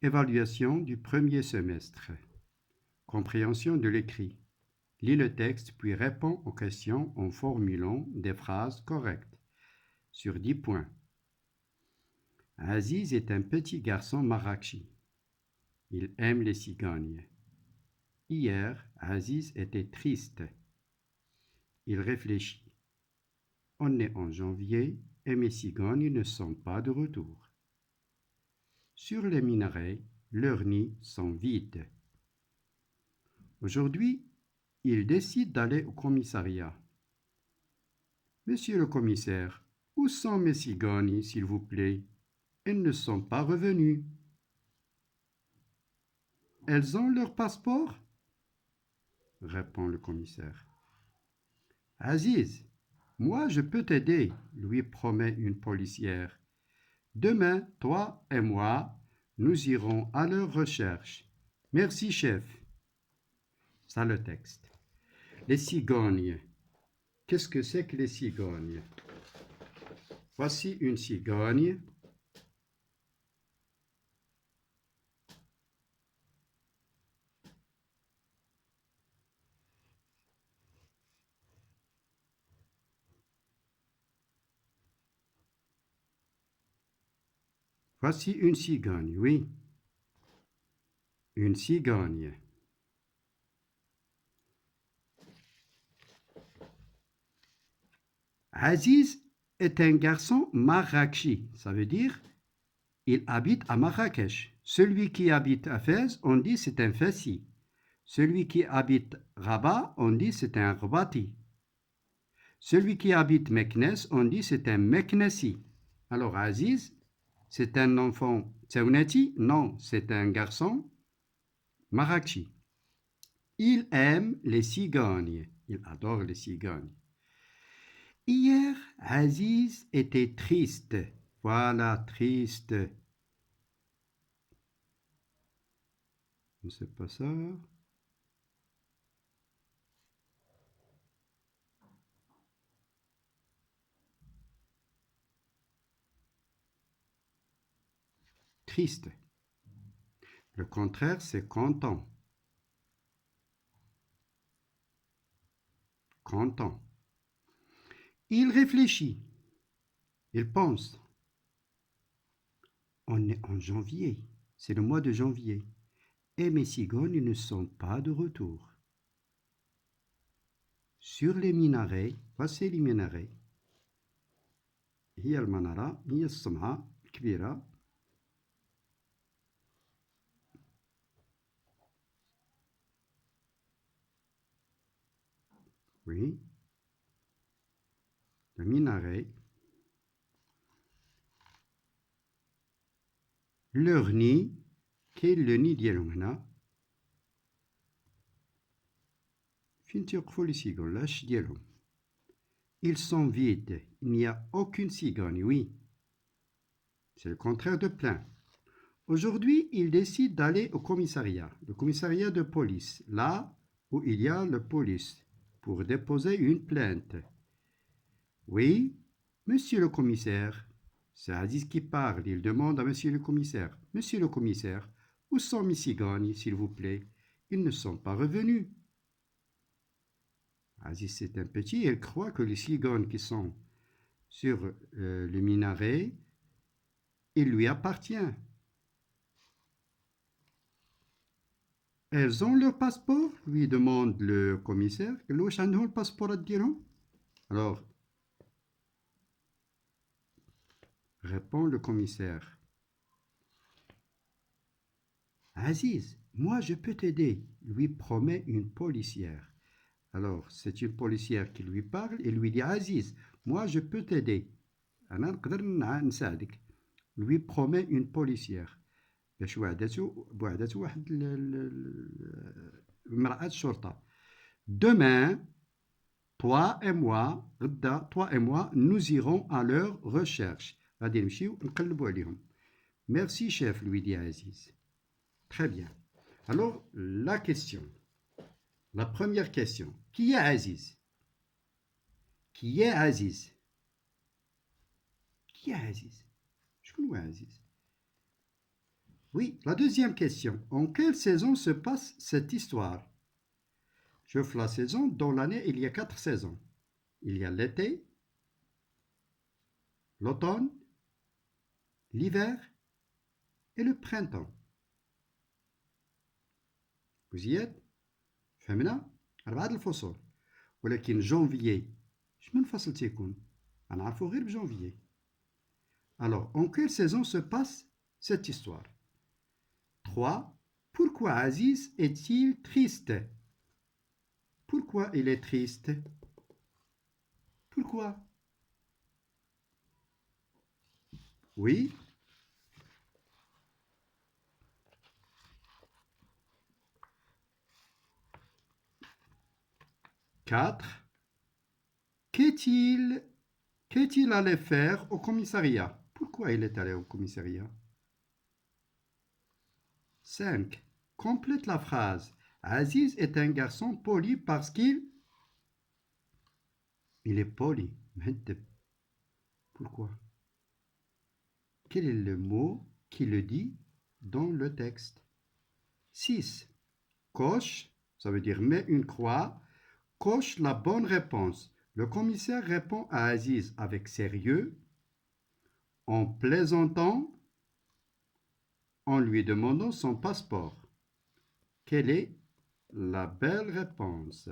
Évaluation du premier semestre. Compréhension de l'écrit. Lis le texte puis réponds aux questions en formulant des phrases correctes. Sur 10 points. Aziz est un petit garçon marrakchi. Il aime les cigognes. Hier, Aziz était triste. Il réfléchit. On est en janvier et mes cigognes ne sont pas de retour. Sur les minarets, leurs nids sont vides. Aujourd'hui, il décide d'aller au commissariat. Monsieur le commissaire, où sont mes cigognes, s'il vous plaît? Elles ne sont pas revenues. Elles ont leur passeport? Répond le commissaire. Aziz, moi je peux t'aider, lui promet une policière. Demain, toi et moi, nous irons à leur recherche. Merci, chef. Ça le texte. Les cigognes. Qu'est-ce que c'est que les cigognes? Voici une cigogne. Voici une cigogne, oui. Une cigogne. Aziz est un garçon marrakchi. Ça veut dire il habite à Marrakech. Celui qui habite à Fès, on dit c'est un Fessi. Celui qui habite Rabat, on dit c'est un Rabati. Celui qui habite Meknès, on dit c'est un Meknessi. Alors Aziz, c'est un enfant Tsaounati? Non, c'est un garçon Marrakchi. Il aime les cigognes. Il adore les cigognes. Hier, Aziz était triste. Voilà, triste. C'est pas ça. Triste. Le contraire, c'est content. Content. Il réfléchit. Il pense. On est en janvier. C'est le mois de janvier. Et mes cigognes ne sont pas de retour. Sur les minarets, voici les minarets. هي المنارة هي السمعة الكبيرة. Oui, le minaret. Leur nid, كاين le nid ديالهم هنا. فين تيوقفوا لي سيغون لاش ديالهم. Ils sont vides. Il n'y a aucune cigogne, oui. C'est le contraire de plein. Aujourd'hui, il décide d'aller au commissariat, le commissariat de police, là où il y a la police, pour déposer une plainte. Oui, monsieur le commissaire. C'est Aziz qui parle. Il demande à monsieur le commissaire. Monsieur le commissaire, où sont mes cigognes, s'il vous plaît? Ils ne sont pas revenus. Aziz, c'est un petit, elle croit que les cigognes qui sont sur le minaret, il lui appartient. Elles ont leur passeport? Lui demande le commissaire. واش عندهم الباسبورات ديالهم? Alors, répond le commissaire. Aziz, moi je peux t'aider, lui promet une policière. Alors, c'est une policière qui lui parle et lui dit Aziz, moi je peux t'aider. أنا نقدر نساعدك. Lui promet une policière. باش بوعدته واحد امرأة الشرطة. Demain, toi et moi, غدا, toi et moi, nous irons à leur recherche. غادي نمشيو نقلبوا عليهم. Merci chef, lui dit Aziz. Très bien. Alors, la question. La première question. Qui est Aziz? Qui est Aziz? Qui est Aziz? شكون هو عزيز؟ Oui, la deuxième question. En quelle saison se passe cette histoire? Chauffe la saison. Dans l'année, il y a 4 saisons. Il y a l'été, l'automne, l'hiver et le printemps. Vous y êtes? فهمنا؟ 4 الفصول. ولكن جانفيي شمن فصل تيكون؟ غنعرفو غير بجانفيي. Alors, en quelle saison se passe cette histoire? 3. Pourquoi Aziz est-il triste? Pourquoi il est triste? Pourquoi? Oui. 4. Qu'est-il Qu'est-il allé faire au commissariat? Pourquoi il est allé au commissariat? 5. Complète la phrase. Aziz est un garçon poli parce qu'il est poli. Pourquoi? Quel est le mot qui le dit dans le texte? 6. Coche, ça veut dire mets une croix, coche la bonne réponse. Le commissaire répond à Aziz avec sérieux, en plaisantant, en lui demandant son passeport. Quelle est la belle réponse?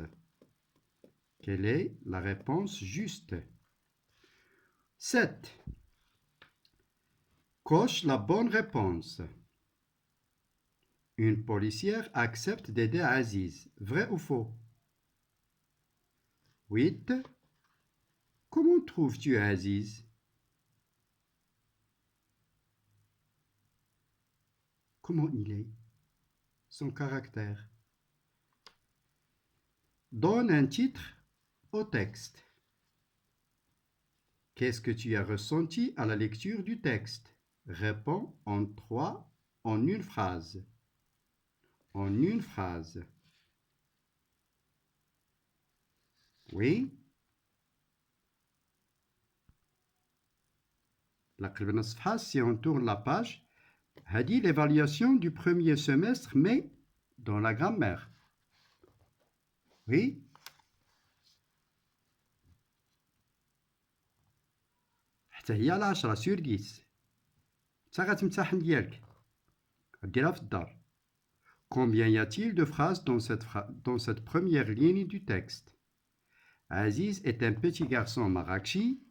Quelle est la réponse juste? 7. Coche la bonne réponse. Une policière accepte d'aider Aziz. Vrai ou faux? 8. Comment trouves-tu Aziz? Comment il est? Son caractère. Donne un titre au texte. Qu'est-ce que tu as ressenti à la lecture du texte? Réponds en une phrase. En une phrase. Oui? La si on tourne la page, a dit l'évaluation du premier semestre, mais dans la grammaire. Oui? حتى هي على 10 sur 10. تا غتمتحن ديالك. ديرها في الدار. Combien y a-t-il de phrases dans cette première ligne du texte? Aziz est un petit garçon marrakchi.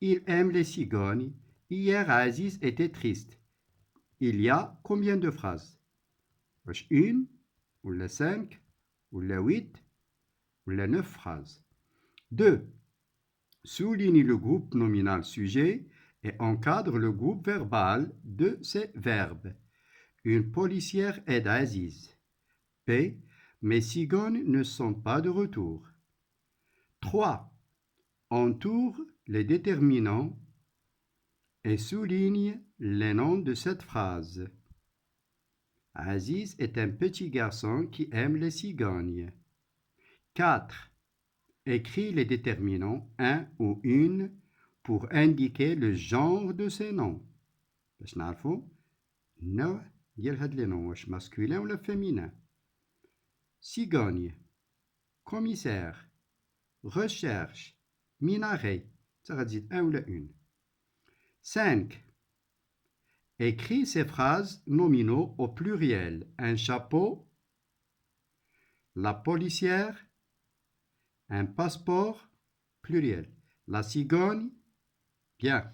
Il aime les cigognes. Hier, Aziz était triste. Il y a combien de phrases? Une, ou la 5, ou la 8, ou la 9 phrases. 2. Souligne le groupe nominal sujet et encadre le groupe verbal de ces verbes. Une policière aide Aziz. P. Mes cigognes ne sont pas de retour. 3. Entoure les déterminants et souligne les noms de cette phrase. Aziz est un petit garçon qui aime les cigognes. 4. Écris les déterminants un ou une pour indiquer le genre de ces noms. باش نعرفوا النوع ديال هاد لي نون واش masculin ولا féminin. Cigogne, commissaire, recherche, minaret. Ça غتزيد un ولا une. 5. Écris ces phrases nominaux au pluriel. Un chapeau, la policière, un passeport, pluriel. La cigogne, bien.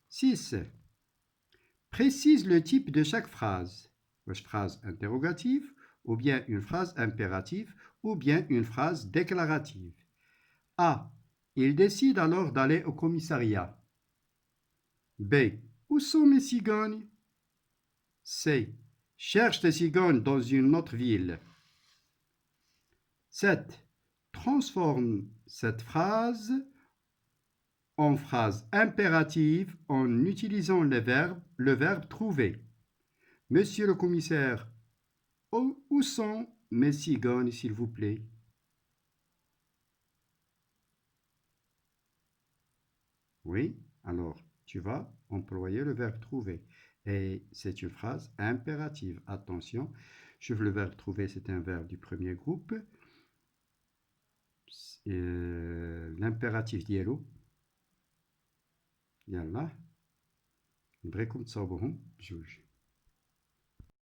6. Précise le type de chaque phrase. Une phrase interrogative, ou bien une phrase impérative, ou bien une phrase déclarative. A. Il décide alors d'aller au commissariat. B. Où sont mes cigognes? C. Cherche tes cigognes dans une autre ville. 7. Transforme cette phrase en phrase impérative en utilisant le verbe trouver. Monsieur le commissaire, où sont mes cigognes, s'il vous plaît? Oui, alors tu vas employer le verbe trouver. Et c'est une phrase impérative. Attention, je veux le verbe trouver, c'est un verbe du premier groupe. L'impératif ديالو يلا نبغيكم تصاوبوهم بجوج.